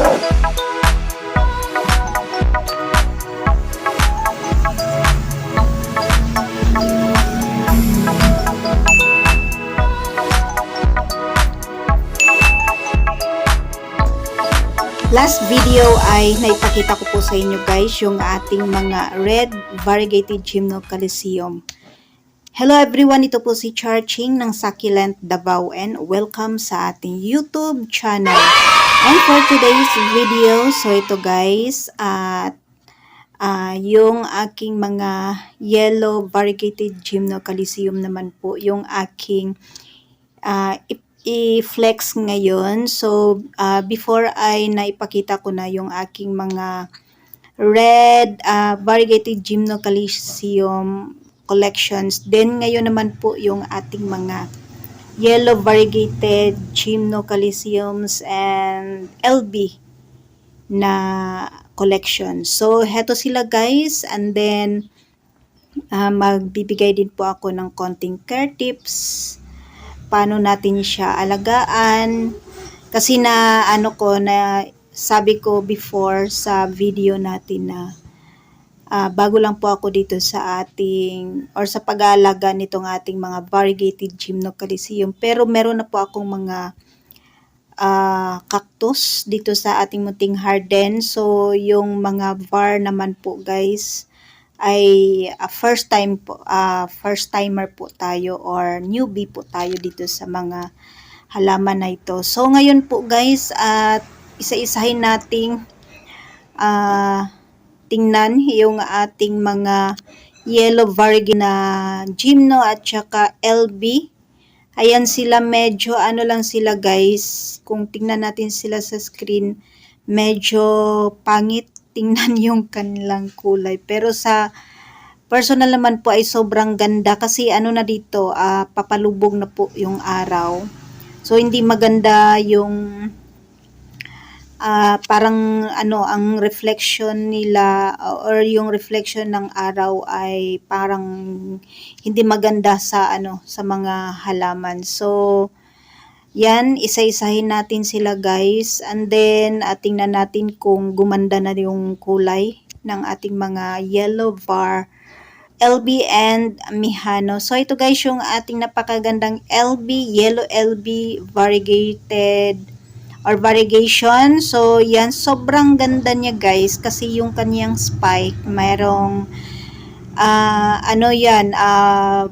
Last video ay naipakita ko po sa inyo guys yung ating mga red variegated Gymnocalcium. Hello everyone, ito po si Charching ng Succulent Davao and welcome sa ating YouTube channel. And for today's video, so ito guys, at yung aking mga yellow variegated Gymnocalcium naman po, yung aking i-flex ngayon. So, before ay naipakita ko na yung aking mga red variegated Gymnocalcium collections. Then, ngayon naman po yung ating mga yellow variegated Gymnocalciums and LB na collection. So, heto sila guys. And then, magbibigay din po ako ng konting care tips paano natin siya alagaan, kasi na sabi ko before sa video natin na bago lang po ako dito sa ating or sa pag-aalaga nitong ating mga variegated Gymnocalcium, pero meron na po akong mga cactus dito sa ating munting garden. So yung mga var naman po guys ay first timer po tayo or newbie po tayo dito sa mga halaman na ito. So ngayon po guys, at isa-isahin nating tingnan yung ating mga yellow variegated na Gymno at saka LB. Ayan sila, medyo lang sila guys. Kung tingnan natin sila sa screen, medyo pangit tingnan yung kanilang kulay, pero sa personal naman po ay sobrang ganda kasi na dito, papalubog na po yung araw, so hindi maganda yung parang ang reflection nila or yung reflection ng araw ay parang hindi maganda sa sa mga halaman. So yan, isa-isahin natin sila guys, and then tingnan natin kung gumanda na yung kulay ng ating mga yellow var, LB and Mihano. So ito guys yung ating napakagandang LB, yellow LB variegated or variegation. So yan, sobrang ganda niya guys kasi yung kanyang spike mayroong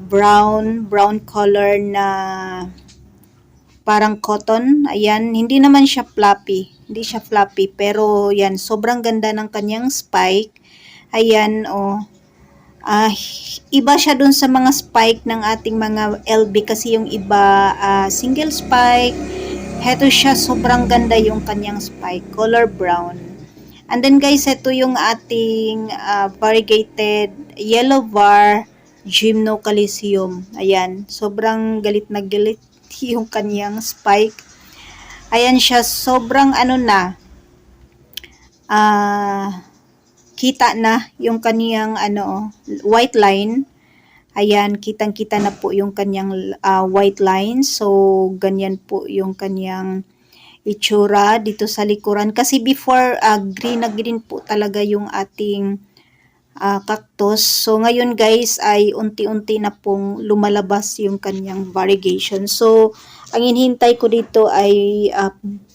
brown color na parang cotton. Ayan, hindi naman siya fluffy. Hindi siya fluffy, pero yan, sobrang ganda ng kanyang spike. Ayan, iba siya dun sa mga spike ng ating mga LB kasi yung iba single spike. Heto siya, sobrang ganda yung kanyang spike, color brown. And then guys, ito yung ating variegated yellow var Gymnocalcium. Ayan, sobrang galit na galit yung kanyang spike. Ayan siya, sobrang kita na yung kanyang white line. Ayan, kitang-kita na po yung kanyang white line. So ganyan po yung kanyang itsura dito sa likuran. Kasi before green na green po talaga yung ating cactus. So ngayon guys ay unti-unti na pong lumalabas yung kanyang variegation. So ang hinihintay ko dito ay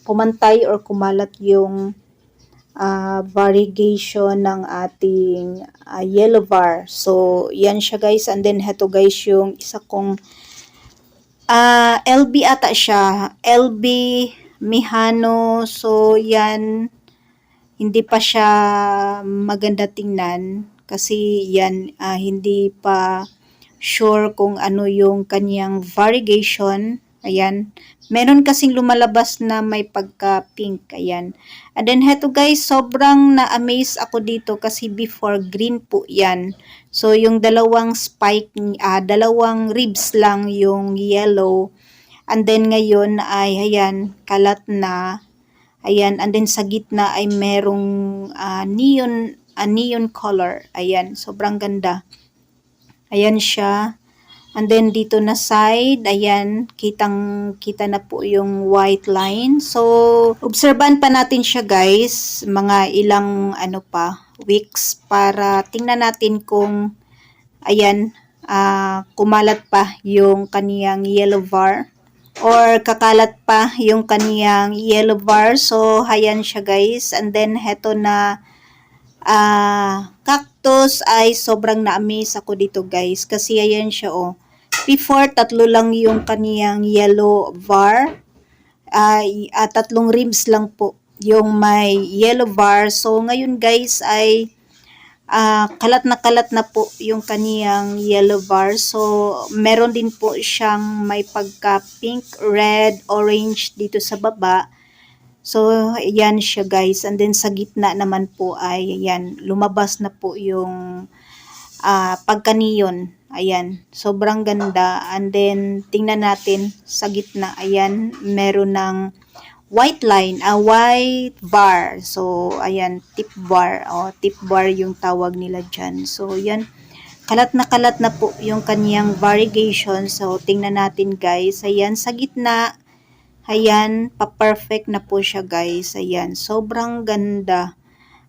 pumantay or kumalat yung variegation ng ating yellow var. So yan siya guys, and then heto guys yung isa kong LB ata siya, LB Mihano. So yan, hindi pa siya maganda tingnan kasi yan, hindi pa sure kung ano yung kanyang variegation. Ayan, meron kasing lumalabas na may pagka-pink. Ayan, and then heto guys, sobrang na-amaze ako dito kasi before green po yan. So yung dalawang spike, dalawang ribs lang yung yellow, and then ngayon ay ayan, kalat na. Ayan, and then sa gitna ay merong neon color. Ayan, sobrang ganda. Ayan siya. And then dito na side, ayan, kitang-kita na po yung white line. So, obserban pa natin siya guys, mga ilang weeks para tingnan natin kung, ayan, kumalat pa yung kaniyang yellow var or kakalat pa yung kaniyang yellow var. So, ayan siya guys. And then, heto na cactus ay sobrang na-amaze ako dito guys. Kasi ayan siya oh. Before, 3 lang yung kaniyang yellow var. Tatlong ribs lang po yung may yellow var. So, ngayon guys ay kalat na po yung kaniyang yellow var. So, meron din po siyang may pagka pink, red, orange dito sa baba. So, ayan siya guys. And then sa gitna naman po ay ayan, lumabas na po yung pagka-neon. Ayan, sobrang ganda. And then, tingnan natin sa gitna. Ayan, meron ng white line, white bar. So, ayan, tip bar. Tip bar yung tawag nila dyan. So, yan. Kalat na po yung kaniyang variegation. So, tingnan natin guys. Ayan, sa gitna. Ayan, pa-perfect na po siya guys. Ayan, sobrang ganda.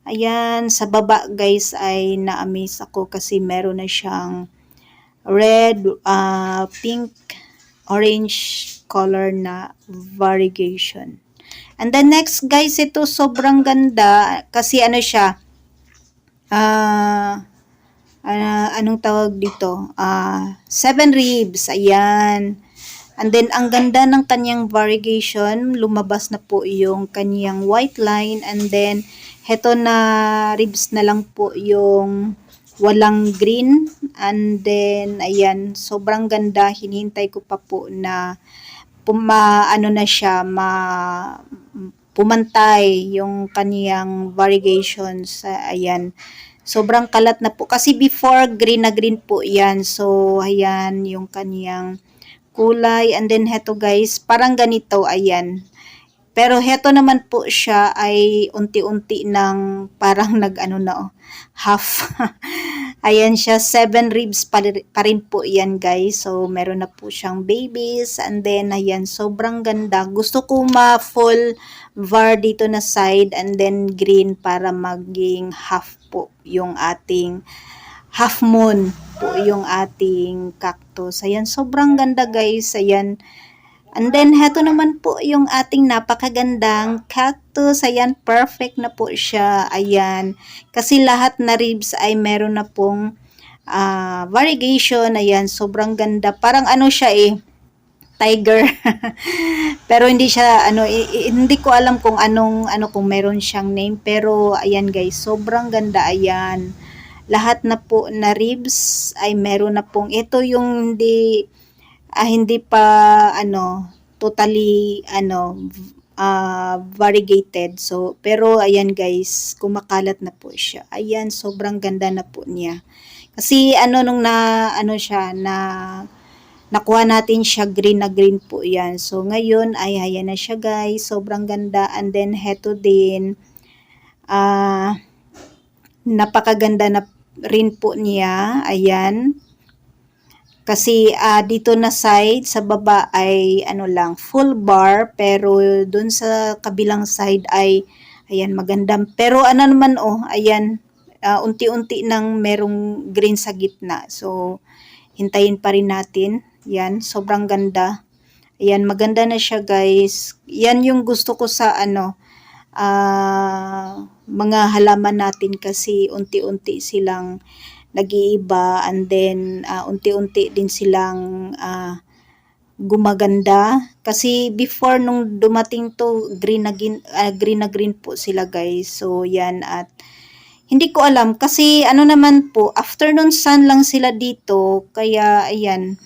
Ayan, sa baba guys ay na-amaze ako kasi meron na siyang red, pink, orange color na variegation. And then next guys, ito sobrang ganda kasi ano siya, anong tawag dito? 7 ribs, ayan. And then, ang ganda ng kanyang variegation, lumabas na po yung kanyang white line. And then, heto na ribs na lang po yung walang green. And then, ayan, sobrang ganda. Hinihintay ko pa po na pumantay yung kaniyang variegation sa, ayan. Sobrang kalat na po. Kasi before, green na green po yan. So, ayan, yung kaniyang kulay. And then, heto guys, parang ganito, ayan. Pero heto naman po siya ay unti-unti ng parang half. Ayan siya, 7 ribs pa rin po yan guys. So, meron na po siyang babies. And then, ayan, sobrang ganda. Gusto ko ma-full var dito na side and then green para maging half po yung ating half moon po yung ating cactus. Ayan, sobrang ganda guys. Ayan. And then, heto naman po yung ating napakagandang cactus. Ayan, perfect na po siya. Ayan. Kasi lahat na ribs ay meron na pong variegation. Ayan, sobrang ganda. Parang siya tiger. Pero hindi siya, hindi ko alam kung kung meron siyang name. Pero, ayan guys, sobrang ganda. Ayan. Lahat na po na ribs ay meron na pong ito yung hindi pa totally variegated. So pero ayan guys, kumakalat na po siya. Ayan, sobrang ganda na po niya. Kasi nung nakuha natin siya green na green po yan. So ngayon ay ayan na siya guys, sobrang ganda. And then heto din napakaganda na rin po niya. Ayan. Kasi dito na side, sa baba ay full bar. Pero dun sa kabilang side ay, ayan, maganda. Pero naman ayan, unti-unti nang merong green sa gitna. So, hintayin pa rin natin. Yan, sobrang ganda. Ayan, maganda na siya guys. Yan yung gusto ko sa mga halaman natin kasi unti-unti silang nag-iiba and then unti-unti din silang gumaganda kasi before nung dumating to green na green po sila guys. So yan, at hindi ko alam kasi naman po afternoon sun lang sila dito kaya ayan.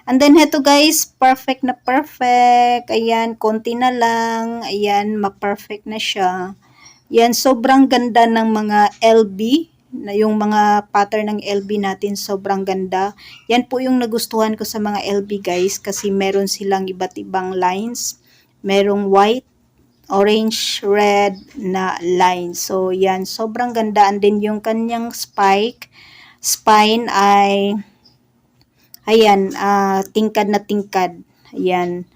And then heto guys, perfect na perfect. Ayan, konti na lang. Ayan, ma-perfect na siya. Yan, sobrang ganda ng mga LB. Yung mga pattern ng LB natin, sobrang ganda. Yan po yung nagustuhan ko sa mga LB guys kasi meron silang iba't ibang lines. Merong white, orange, red na lines. So, yan, sobrang ganda. And then yung kanyang spine ay Ayan, tingkad na tingkad. Ayan.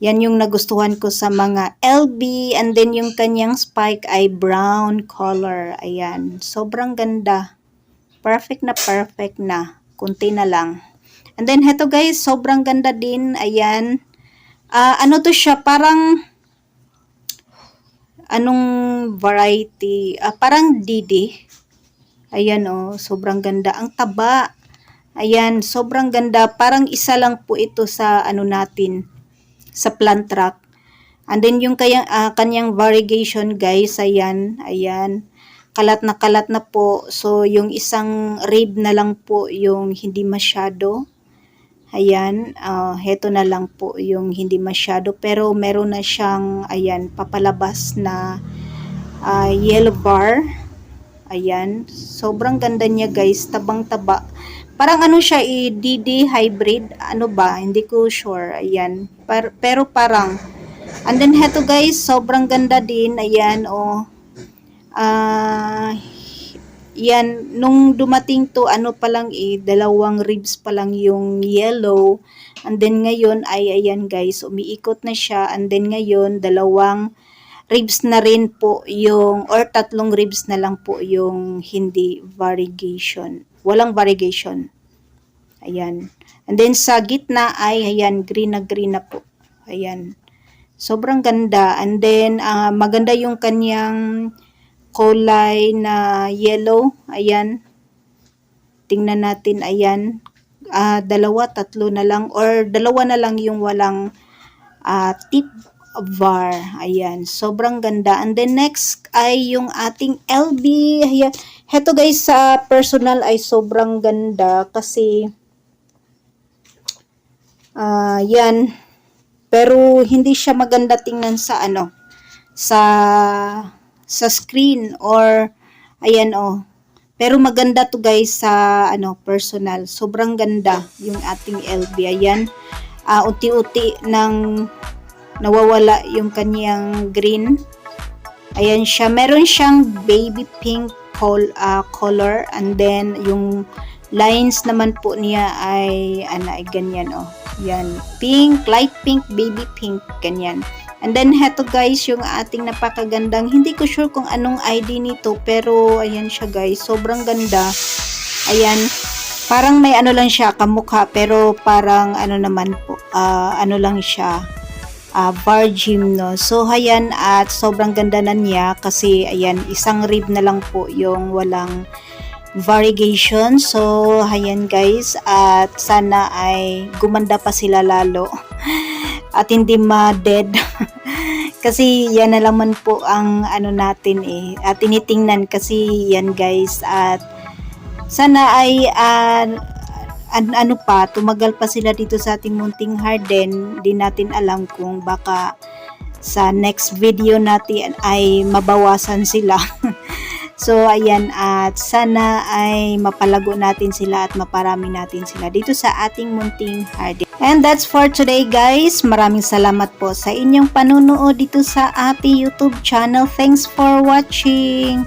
Yan yung nagustuhan ko sa mga LB. And then yung kanyang spike ay brown color. Ayan. Sobrang ganda. Perfect na. Kunti na lang. And then heto guys, sobrang ganda din. Ayan. Ano to siya? Parang anong variety? Parang Didi. Ayan oh, sobrang ganda. Ang taba. Ayan, sobrang ganda. Parang isa lang po ito sa ano natin, sa plant rock. And then yung kanyang variegation guys, ayan, ayan. Kalat na po. So yung isang rib na lang po yung hindi masyado. Ayan, heto na lang po yung hindi masyado. Pero meron na siyang, ayan, papalabas na yellow bar. Ayan, sobrang ganda niya guys, tabang-taba. Parang ano siya, DD hybrid, ano ba, hindi ko sure. Ayan, pero parang, and then heto guys, sobrang ganda din. Ayan, oh. Yan, nung dumating to, ano pa lang dalawang ribs pa lang yung yellow. And then ngayon ay, ayan guys, umiikot na siya. And then ngayon, dalawang ribs na rin po yung, or tatlong ribs na lang po yung hindi variegation. Walang variegation. Ayan. And then sa gitna ay, ayan, green na po. Ayan. Sobrang ganda. And then, maganda yung kanyang kulay na yellow. Ayan. Tingnan natin. Ayan. Dalawa, tatlo na lang. Or dalawa na lang yung walang tip var. Ayan. Sobrang ganda. And then next ay yung ating LB. Ayan. Heto guys, sa personal ay sobrang ganda kasi yan. Pero hindi siya maganda tingnan sa ano, sa screen or ayan oh. Pero maganda to guys sa ano, personal. Sobrang ganda yung ating LB. Ayan. Unti-unti nang nawawala yung kanyang green. Ayan siya. Meron siyang baby pink color, and then yung lines naman po niya ay ay ganyan oh. Yan, pink, light pink, baby pink, ganyan. And then heto guys, yung ating napakagandang, hindi ko sure kung anong ID nito, pero ayan siya guys, sobrang ganda. Ayan, parang may ano lang siya, kamukha, pero parang ano naman po, ano lang siya, virgin no. So ayan, at sobrang ganda na niya kasi ayan, isang rib na lang po yung walang variegation. So ayan guys, at sana ay gumanda pa sila lalo at hindi ma-dead kasi yan na naman po ang ano natin at tinitingnan kasi yan guys, at sana ay ano pa, tumagal pa sila dito sa ating munting garden. Di natin alam kung baka sa next video natin ay mabawasan sila. So ayan, at sana ay mapalago natin sila at maparami natin sila dito sa ating munting garden. And that's for today guys. Maraming salamat po sa inyong panunood dito sa ating YouTube channel. Thanks for watching.